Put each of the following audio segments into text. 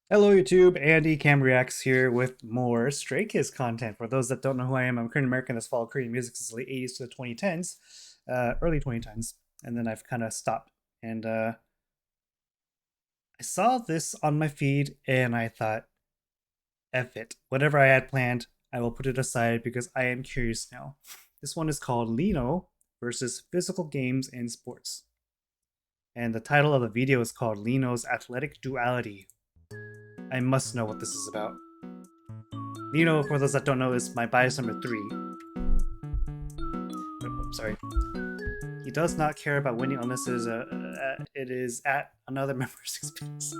Hello YouTube, Andy Cam Reacts here with more Stray Kids content. For those that don't know who I am, I'm a Korean American that's followed Korean music since the late 80s to the 2010s, early 2010s, and then I've kind of stopped. And I saw this on my feed and I thought, F it. Whatever I had planned, I will put it aside because I am curious now. This one is called Lino versus Physical Games and Sports. And the title of the video is called Lino's Athletic Duality. I must know what this is about. Lino, for those that don't know, is my bias number 3. Oh, sorry. He does not care about winning unless it is at another member's expense.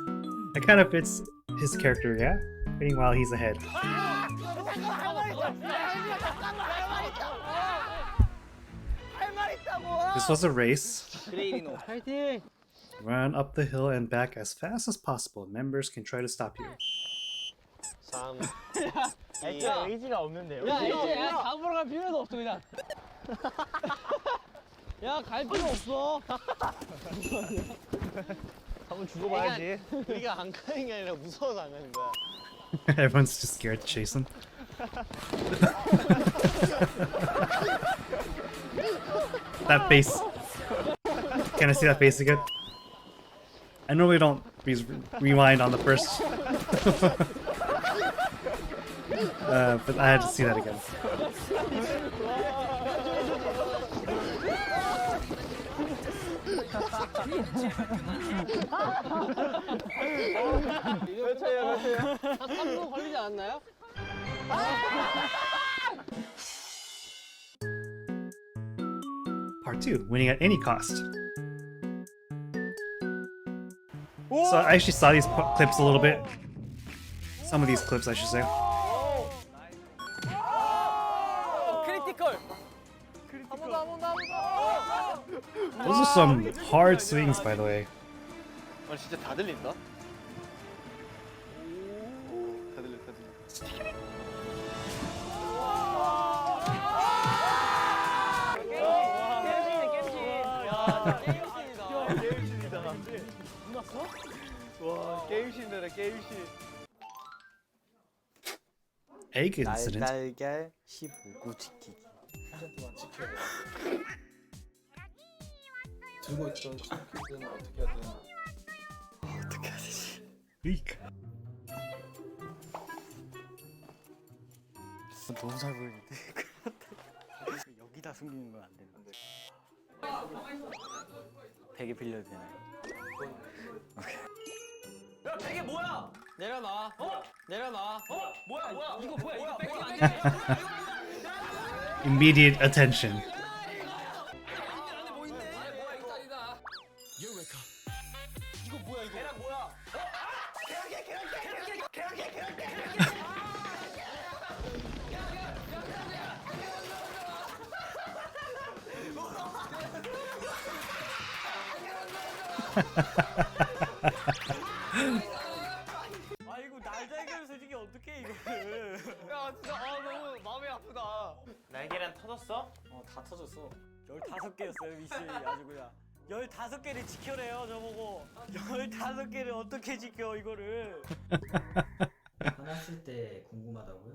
It kind of fits his character, yeah? Winning while he's ahead. This was a race. Run up the hill and back as fast as possible. Members can try to stop you. 3, 애초에 의지가 없는데요. 야, 애초에 잡으러 갈 필요도 없어 그냥. 야, 갈 필요 없어. 한번 죽어봐야지. 우리가 안 가는 게 아니라 무서워서 안 가는 거야. Everyone's just scared to chase him. That face. Can I see that face again? I normally don't rewind on the first. But I had to see that again. 몇 초예요? 한 3분 걸리지 않았나요? Part 2, winning at any cost. So I actually saw these clips a little bit. Some of these clips, I should say. Those are some hard swings, by the way. 진짜 다 들린다? 다 들려. 와, 게임신이다, 게임신. Egg incident. 날달 15구 지키기. 들고 있던 스피드는 어떻게 해야 되나? 어떻게 해야 되지? Eek. 너무 잘 보이는데. 여기다 숨기는 건 안 되는데. 베개 빌려도 되나요? 오케이. 야, 베개 뭐야? 내려놔. 내려놔. 뭐야? 이거 뭐야? 이거 뺏기면 안 돼. Immediate attention. 이거 뭐야 이거? 계란 뭐야? 아 이거 날달걀을 솔직히 어떻게 이거를? 야 진짜 너무 마음이 아프다. 날계란 터졌어? 다 터졌어. 15개였어요 미션이 아주 그냥. 15개를 지켜래요 저보고. 15개를 어떻게 지켜 이거를. 화났을 때 궁금하다고요?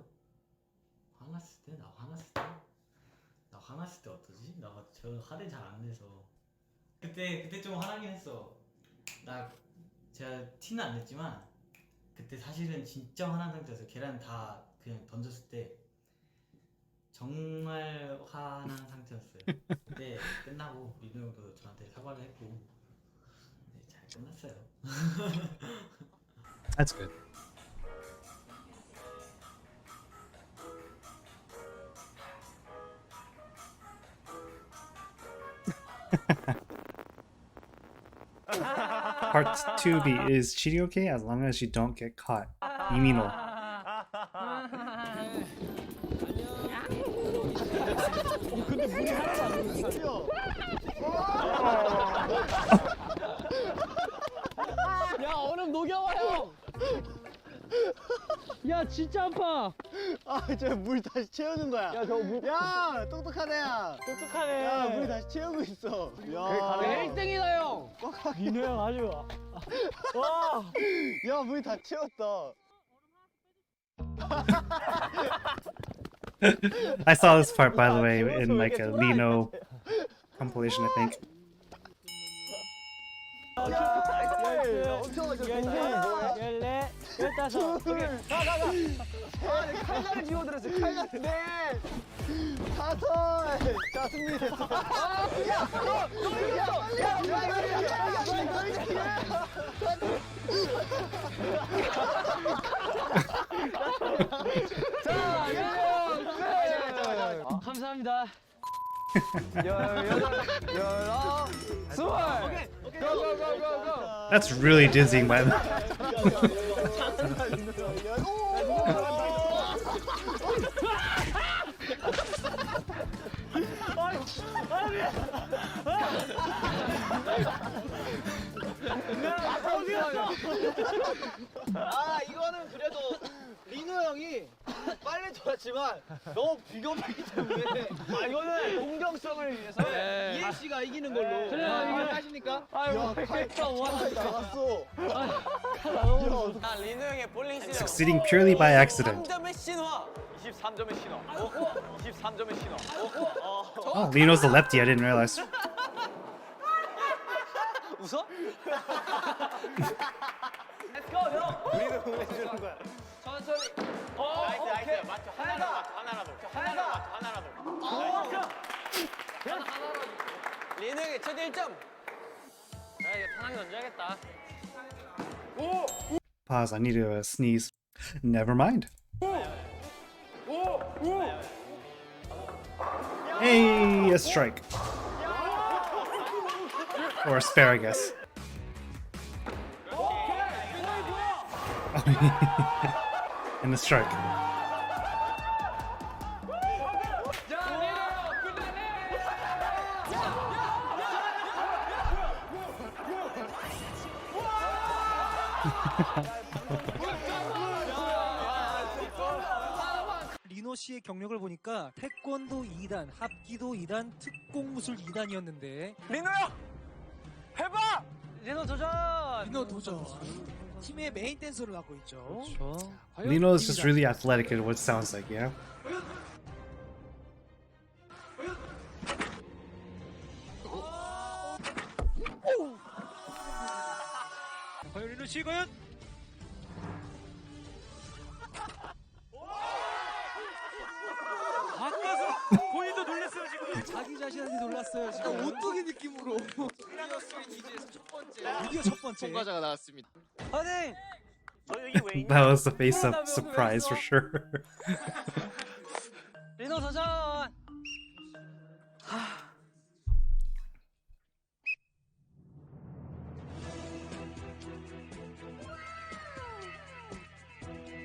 화났을 때? 나 화났을 때? 나 화났을 때 어떠지? 저 화를 잘 안 내서 그때 좀 화나긴 했어. 제가 티는 안 냈지만 그때 사실은 진짜 화난 상태에서 계란 다 그냥 던졌을 때 정말 화난 상태였어요. 근데 끝나고 민우 형도 저한테 사과를 했고 네, 잘 끝났어요. That's good. Part 2B, is cheating okay as long as you don't get caught? 이민호. 근데 문이 하나도 안 열려. 야 얼음 녹여와요. 야 진짜 아파. 저 물 다시 채우는 거야. 야, 저거 물. 야, 똑똑한 애야. 똑똑하네. 야, 물 다시 채우고 있어. 야, 1등이다 형. 민호 형 아주. 와. 야, 물 다 채웠다. I saw this part, by the way, in like a Lino compilation, I think. 엄청나게 열네, 열다섯. 오케이. 칼날을 집어들었어. 칼날. 네. 다섯. 자, 승리했어. 야, 너 감사합니다. That's really dizzying, by the way. 아, 이거는 그래도 리노 형이 빨리 돌았지만 너무 비겁하기 때문에 이거는 공정성을 위해서 이해 씨가 이기는 걸로. 그래요, 이게 하십니까? 아이고, 됐다, 와. 나갔어. 아, 리노 형의 볼링 실력. Succeeding purely by accident. 3점의 신화. 23점의 신호. 23점의 신호. Oh, Lino's the lefty, I didn't realize. 웃어? Let's go, 형. 우리도 보내주는 거야. 천천히. 나이스, 나이스. 맞죠? 하나라도. 리노 형의 첫 1점. 아, 이거 편하게 던져야겠다. Pause, I need to sneeze. Never mind. Hey, a strike. Or a spare, I guess. And a strike. 리노 씨의 경력을 보니까 태권도 2단, 합기도 2단, 특공무술 2단이었는데 리노야! 해봐! 리노 도전! 리노 도전 팀의 메인 댄서를 맡고 있죠. 그렇죠. Lino is just really athletic at what it sounds like, yeah? 과연 리노 씨 과연? 바꿔서 본인도 놀랐어요 지금. 자기 자신한테 놀랐어요 지금. 오뚜기 느낌으로. 드디어 첫 번째. 통과자가 나왔습니다. 화이팅! 너 여기 왜 있냐? That was the face of surprise for sure. 리노 도전!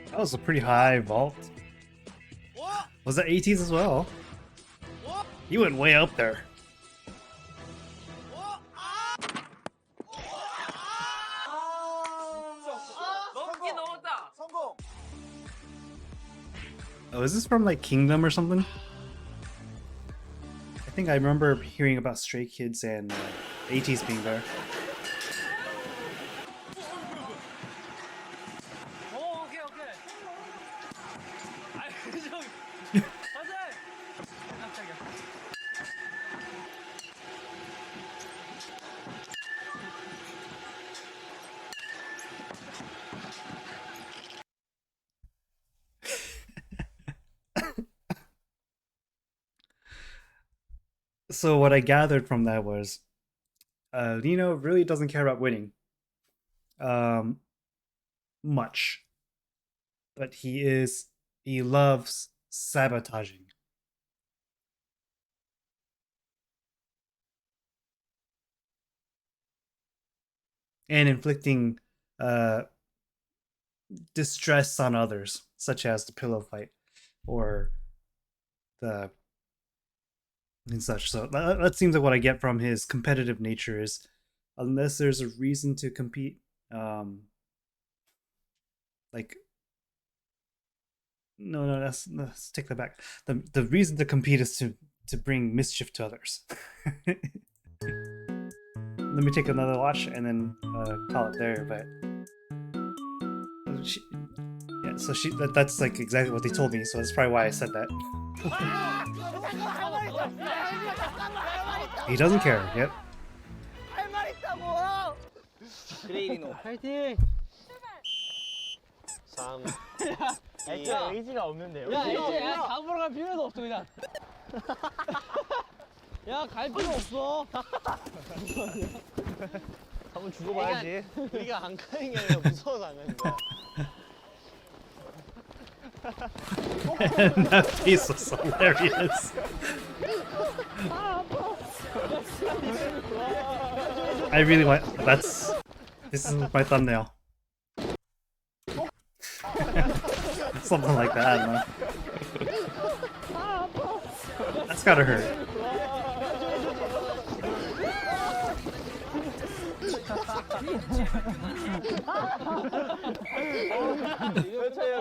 That was a pretty high vault. Was that 80s as well? You went way up there. 넘기 넘었다! 성공. Oh, is this from like Kingdom or something? I think I remember hearing about Stray Kids and 80s being there. 오, 오케이, 오케이. 아이, 좀. 화이팅! 깜짝이야. So what I gathered from that was Lino really doesn't care about winning much, but he loves sabotaging. And inflicting distress on others, such as the pillow fight or the and such. So that seems like what I get from his competitive nature is, unless there's a reason to compete, like No, let's take that back. The reason to compete is to bring mischief to others. Let me take another watch and then call it there. But yeah, so that's like exactly what they told me. So that's probably why I said that. He doesn't care. Yep. 할말 있다고. 그래 리노. 파이팅. 3 진짜 의지가 없는데요. 야, 이제 가보러 갈 필요도 없어 그냥. 야, 갈 필요 없어. 한번 죽어봐야지. 우리가 안 가는 게 아니라 무서워서 안 가는 거야. That face was hilarious. I really want. This is my thumbnail. Something like that. I don't know. That's gotta hurt. 몇 초예요?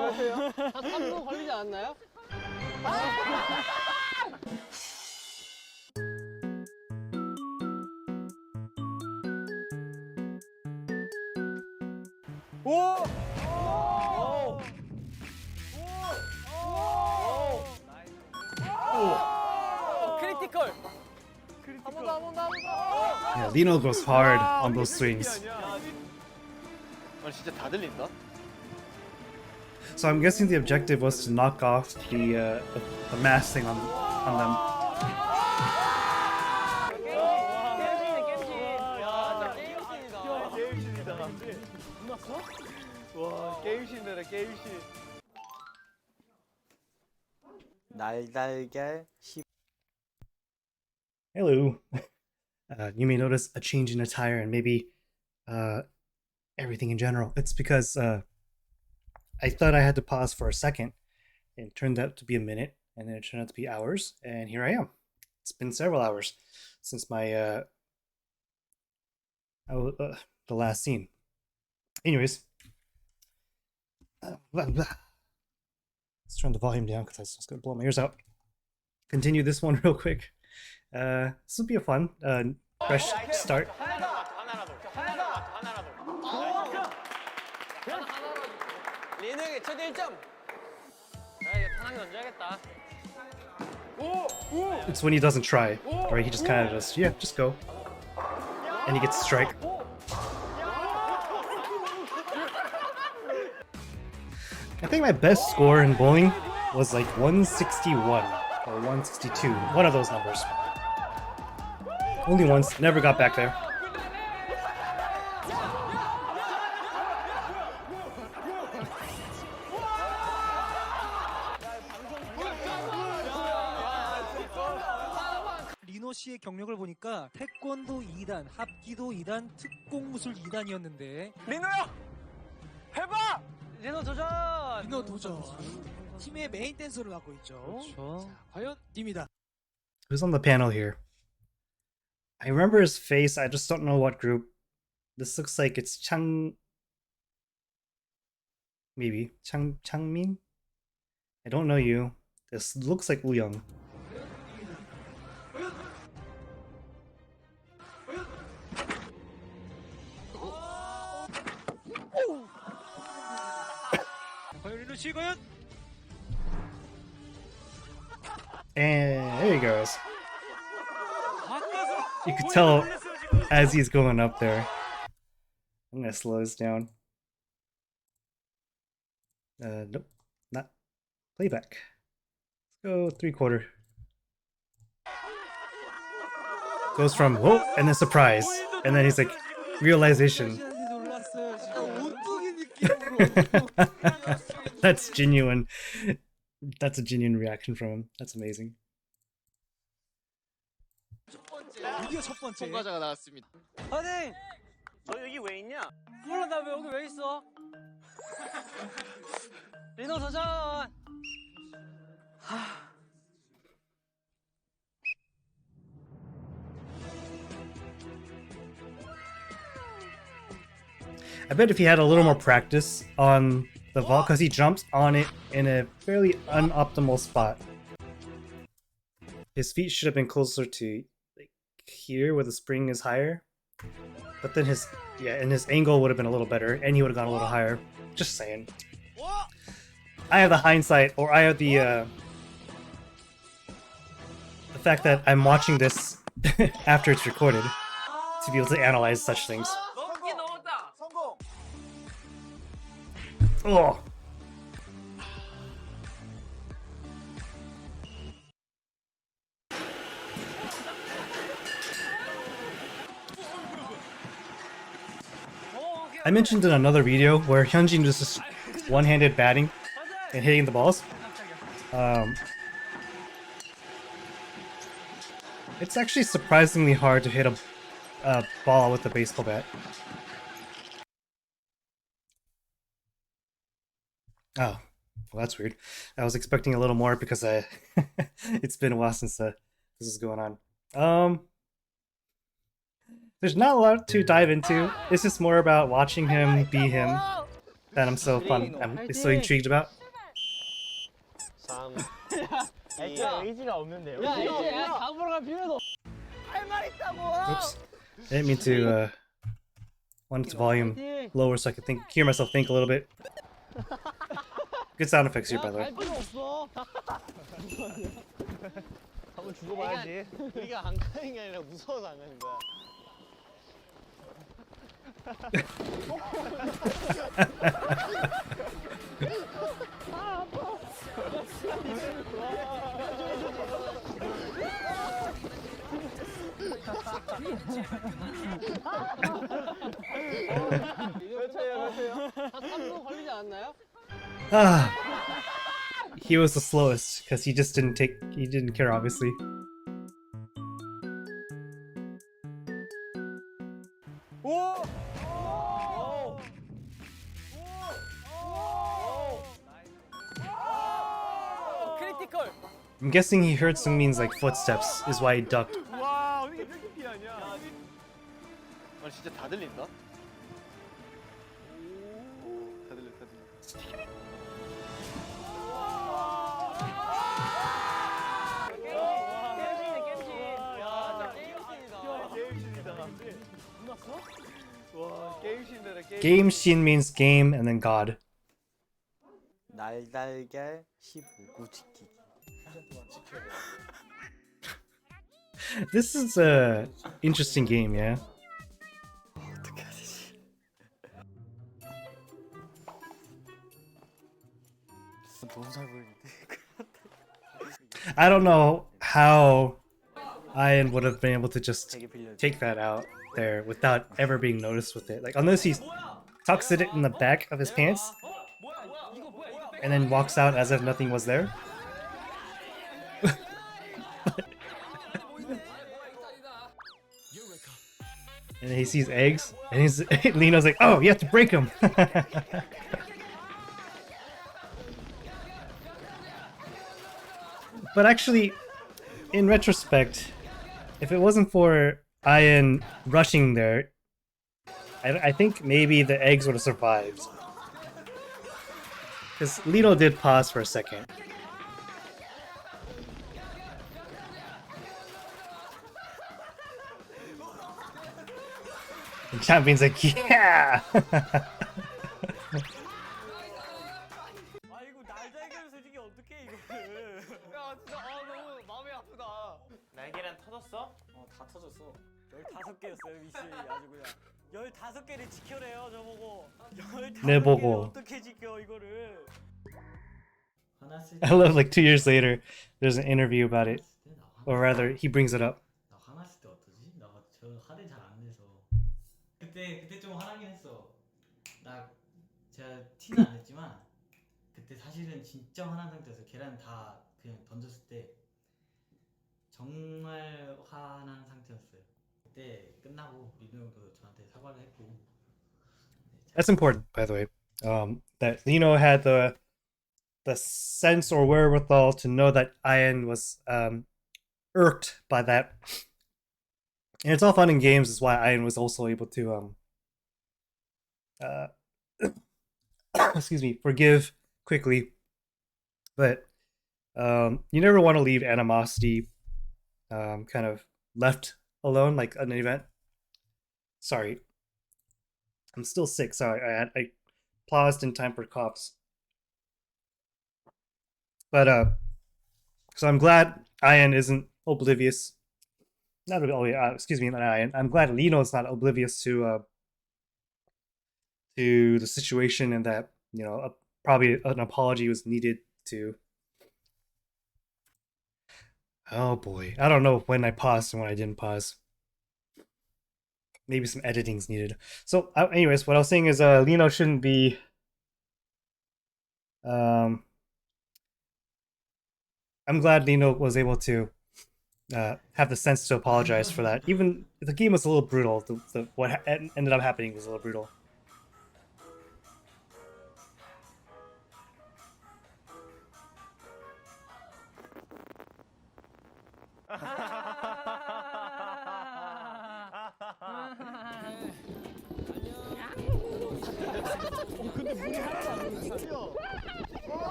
한 3분 걸리지 않나요? 크리티컬. Yeah, Lino goes hard on those swings. 아, 진짜 다 들린다. So I'm guessing the objective was to knock off the mass thing on them. 와, 게임신이다, 게임신. 날달걀 10. Hello. You may notice a change in attire and maybe everything in general. It's because I thought I had to pause for a second. It turned out to be a minute, and then it turned out to be hours, and here I am. It's been several hours since my the last scene. Anyways, let's turn the volume down because I was going to blow my ears out. Continue this one real quick. This will be a fun fresh start. 리노에게 최대 1점. 야, 이거 편하게 던져야겠다. It's when he doesn't try, or he just kind of just go, and he gets a strike. I think my best score in bowling was like 161 or 162, one of those numbers. Only once, never got back there. 리노 씨의 경력을 보니까 태권도 2단, 합기도 2단, 특공무술 2단이었는데 리노야! 해봐! 리노 도전! 리노 도전. 팀의 메인 댄서를 맡고 있죠. 그렇죠. 자, 과연 입니다. Who's on the panel here? I remember his face, I just don't know what group. This looks like it's maybe Changmin? I don't know you. This looks like Wooyoung. 과연 리노 씨 과연? And there he goes. You could tell as he's going up there. I'm gonna slow this down. Nope, not playback. Let's go 3/4. Goes from whoa and then surprise, and then he's like realization. 놀랐어요. 진짜 온통의 느낌으로. That's genuine. That's a genuine reaction from him. That's amazing. 드디어 첫 번째. 통과자가 나왔습니다. 선생! 너 여기 왜 있냐? 몰라, 나 왜 여기 왜 있어? 리노 도전! I bet if he had a little more practice on the vault because he jumps on it in a fairly unoptimal spot. His feet should have been closer to like here where the spring is higher. But then his angle would have been a little better and he would have gone a little higher. Just saying. I have the hindsight, or I have the fact that I'm watching this after it's recorded to be able to analyze such things. Oh. I mentioned in another video where Hyunjin was just one-handed batting and hitting the balls. It's actually surprisingly hard to hit a ball with a baseball bat. Oh, well, that's weird. I was expecting a little more because it's been a while since this is going on. There's not a lot to dive into. It's just more about watching him be him that I'm so intrigued about. 의지가 없는데요. 야, 이제 잡으러 갈 필요도 없어. 할 말 있다고. Oops. I didn't mean to want its volume lower so I could hear myself think a little bit. Good sound effects here, by the way. 갈 필요 없어. 한번 죽어봐야지. 우리가 안 가는 게 아니라 무서워서 안 가는 거야. He was the slowest because he didn't care, obviously. I'm guessing he heard some means like footsteps is why he ducked. 와, 이게 몇 아니야? 아, 진짜 다 들린다. 다 들려. Game Shin means game and then God. 날달걀 15구 지키기. This is a interesting game, yeah. 어떻게 해야 되지? 진짜 너무 잘 보이는데. I don't know how Ian would have been able to just 되게 빌려. take that out there without ever being noticed with it. Like, unless he tucks it in the back of his pants and then walks out as if nothing was there. And then he sees eggs, and Lino's like, "Oh, you have to break them." But actually, in retrospect, if it wasn't for Ian rushing there, I think maybe the eggs would have survived. Because Lino did pause for a second. And Champion's like, yeah! 아이고 날달걀 솔직히 어떻게 이거를? 야, 진짜 너무 마음이 아프다. 날계란 터졌어? 다 터졌어. 15개였어요 미씨 아주 그냥. 15개를 지켜래요 저보고. 15개를 내 보고. 어떻게 지켜 이거를? 화났을 I love like 2 years later, there's an interview about it. Or rather, he brings it up. 나 화났을 때 어떠지? 나 저 화를 잘 안 내서 그때 좀 화나긴 했어. 나 제가 티는 안 냈지만 그때 사실은 진짜 화난 상태에서 계란 다 그냥 던졌을 때 정말 화난 상태였어요. 그때 끝나고 리노 형도 저한테 사과를 했고. That's important, by the way. That Lino had the sense or wherewithal to know that Ian was irked by that. And it's all fun in games, is why Ian was also able to excuse me, forgive quickly, but you never want to leave animosity kind of left alone, like an event. Sorry, I'm still sick. Sorry, I paused in time for coughs. But so I'm glad Ian isn't oblivious. Not excuse me, not Ian. I'm glad Lino's not oblivious to the situation, and that probably an apology was needed to. Oh boy, I don't know when I paused and when I didn't pause. Maybe some editing's needed. So, anyways, what I was saying is, Lino shouldn't be. I'm glad Lino was able to have the sense to apologize for that. Even the game was a little brutal. What ended up happening was a little brutal.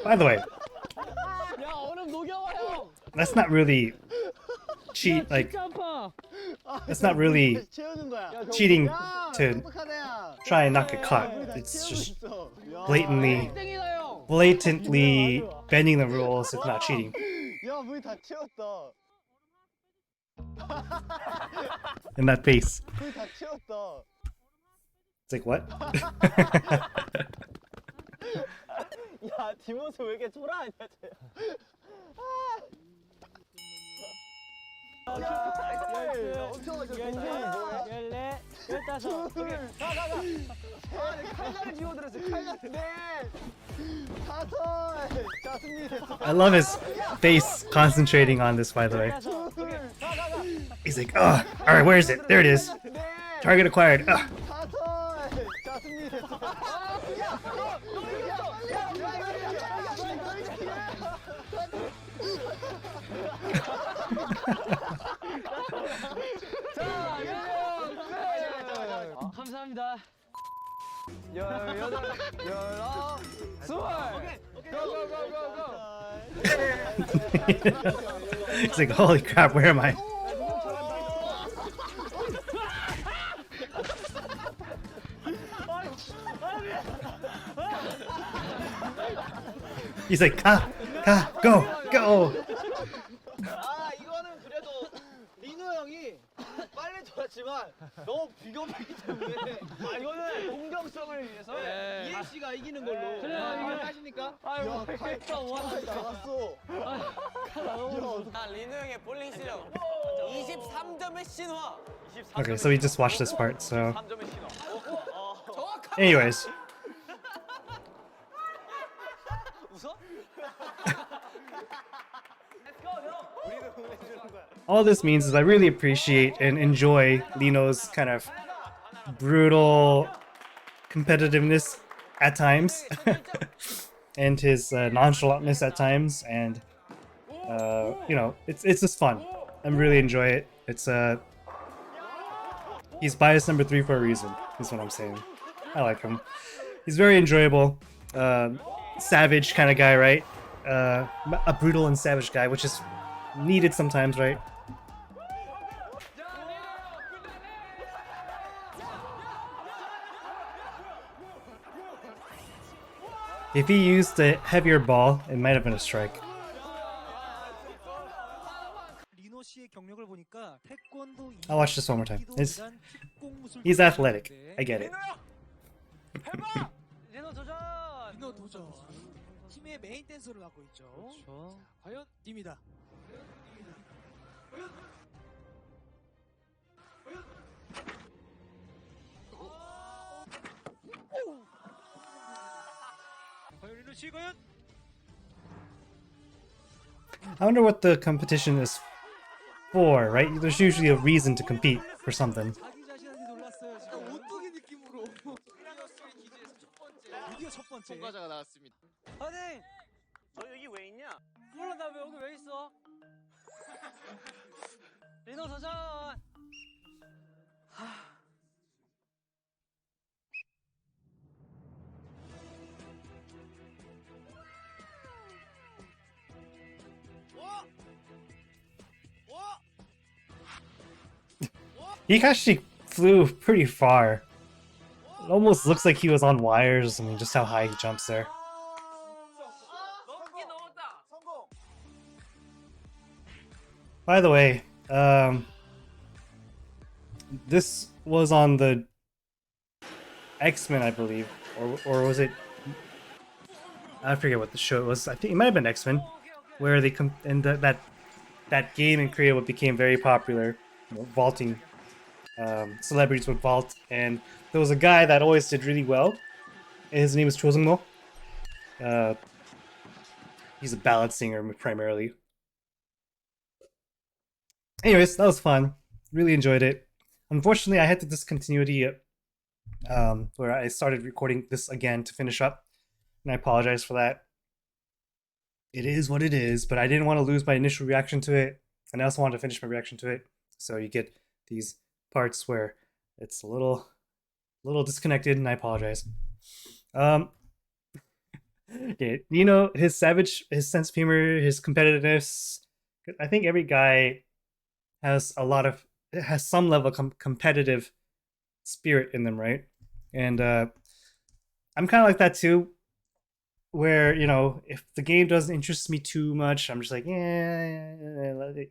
By the way, that's not really cheat. Like, that's not really cheating to try and not get caught. It's just blatantly bending the rules if not cheating. 야, 문이 다 채웠다. In that face. 문이 다 채웠다. It's like, what? 야, 뒷모습 왜 이렇게 초라하냐, 쟤. 엄청 열네, 열다섯. 가. 칼날을 집어들었어, 칼날. 네. 다섯. 자, 승리됐어. I love his face concentrating on this, by the way. He's like, oh, alright, where is it? There it is. Target acquired. Ugh. 자, 승리됐어. 감사합니다. 18, 19, 20. He's like, holy crap, where am I? He's like, go. 아, 이거는 그래도 민우 형이 빨리 돌았지만 너무 비겁하기 때문에 이거는 공정성을 위해서 이해 씨가 이기는 걸로. 그래요, 이거 하십니까? 아유, 칼 나갔어. 아, 리노 형의 볼링 실력 23점의 신화. Okay, so we just watched this part, so. 3점의 신화. Anyways. 웃어? All this means is I really appreciate and enjoy Lino's kind of brutal competitiveness at times, and his nonchalantness at times, and it's just fun. I really enjoy it. It's he's bias number 3 for a reason. Is what I'm saying. I like him. He's very enjoyable. Savage kind of guy, right? A brutal and savage guy, which is needed sometimes, right? If he used a heavier ball, it might have been a strike. I'll watch this one more time. He's athletic. I get it. 리노 도전. 리노 도전. 팀의 메인 댄서를 맡고 있죠. 그렇죠. 자, 과연 입니다. 과연 리노 씨 과연? I wonder what the competition is for, right? There's usually a reason to compete for something. 자기 자신한테 놀랐어요. 지금 온통의 느낌으로. 드디어 첫 번째. 통과자가 나왔습니다. 아니, 너 여기 왜 있냐? 몰라, 나 왜 여기 왜 있어? 리노 도전. He actually flew pretty far. It almost looks like he was on wires. I mean, just how high he jumps there. By the way, this was on the X-Men, I believe, or was it? I forget what the show was. I think it might have been X-Men, where they and that game in Korea became very popular. Vaulting, celebrities would vault, and there was a guy that always did really well. His name is Cho Sung-mo. He's a ballad singer primarily. Anyways, that was fun. Really enjoyed it. Unfortunately, I had to discontinue it where I started recording this again to finish up, and I apologize for that. It is what it is, but I didn't want to lose my initial reaction to it, and I also wanted to finish my reaction to it. So you get these parts where it's a little disconnected, and I apologize. Okay, you know, his sense of humor, his competitiveness. I think every guy has some level of competitive spirit in them, right? And I'm kind of like that too, where, you know, if the game doesn't interest me too much, I'm just like, yeah,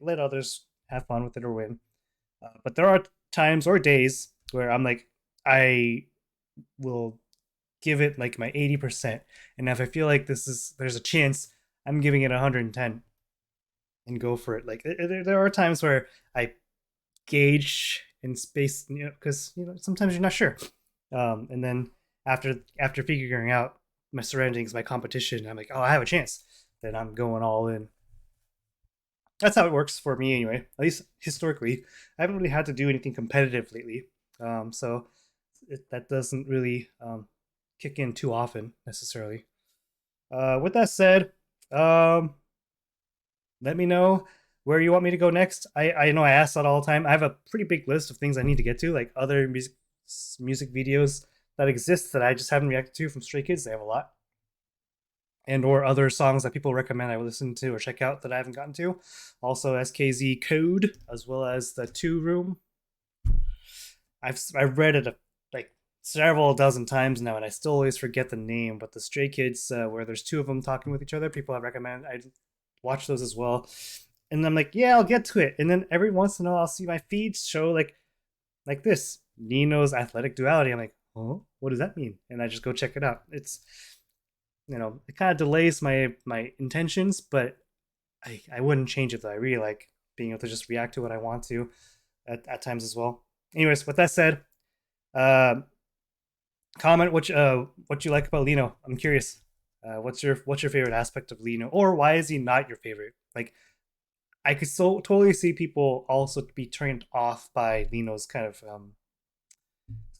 let others have fun with it or win. But there are times or days where I'm like, I will give it like my 80%, and if I feel like there's a chance, I'm giving it 110 and go for it. Like there are times where I gauge in space, you know, because, you know, sometimes you're not sure, and then after figuring out my surroundings, my competition, I'm like, oh, I have a chance, then I'm going all in. That's how it works for me anyway, at least historically. I haven't really had to do anything competitive lately, so that doesn't really kick in too often necessarily. With that said, let me know where you want me to go next. I know I ask that all the time. I have a pretty big list of things I need to get to, like other music videos that exist that I just haven't reacted to from Stray Kids. They have a lot. And or other songs that people recommend I listen to or check out that I haven't gotten to. Also SKZ Code, as well as the 2 Room. I've read it like several dozen times now, and I still always forget the name. But the Stray Kids, where there's 2 of them talking with each other, people have recommended I watch those as well. And I'm like, yeah, I'll get to it. And then every once in a while, I'll see my feeds show like this, Nino's Athletic Duality. I'm like, oh, what does that mean? And I just go check it out. It's, you know, it kind of delays my intentions, but I wouldn't change it though. I really like being able to just react to what I want to at times as well. Anyways, with that said, comment what you like about Lino. I'm curious. What's your favorite aspect of Lino, or why is he not your favorite? Like, I could so totally see people also be turned off by Lino's kind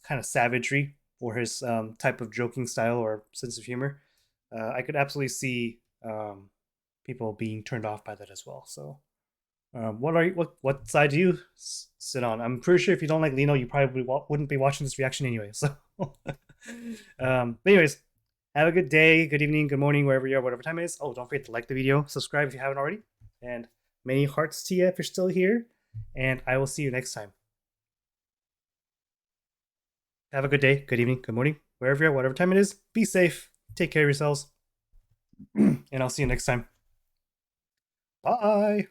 of savagery or his type of joking style or sense of humor. I could absolutely see people being turned off by that as well. So, what side do you sit on? I'm pretty sure if you don't like Lino, you probably wouldn't be watching this reaction anyway. So, but anyways, have a good day, good evening, good morning, wherever you are, whatever time it is. Oh, don't forget to like the video, subscribe if you haven't already, and many hearts to you if you're still here. And I will see you next time. Have a good day, good evening, good morning, wherever you are, whatever time it is. Be safe. Take care of yourselves. And I'll see you next time. Bye.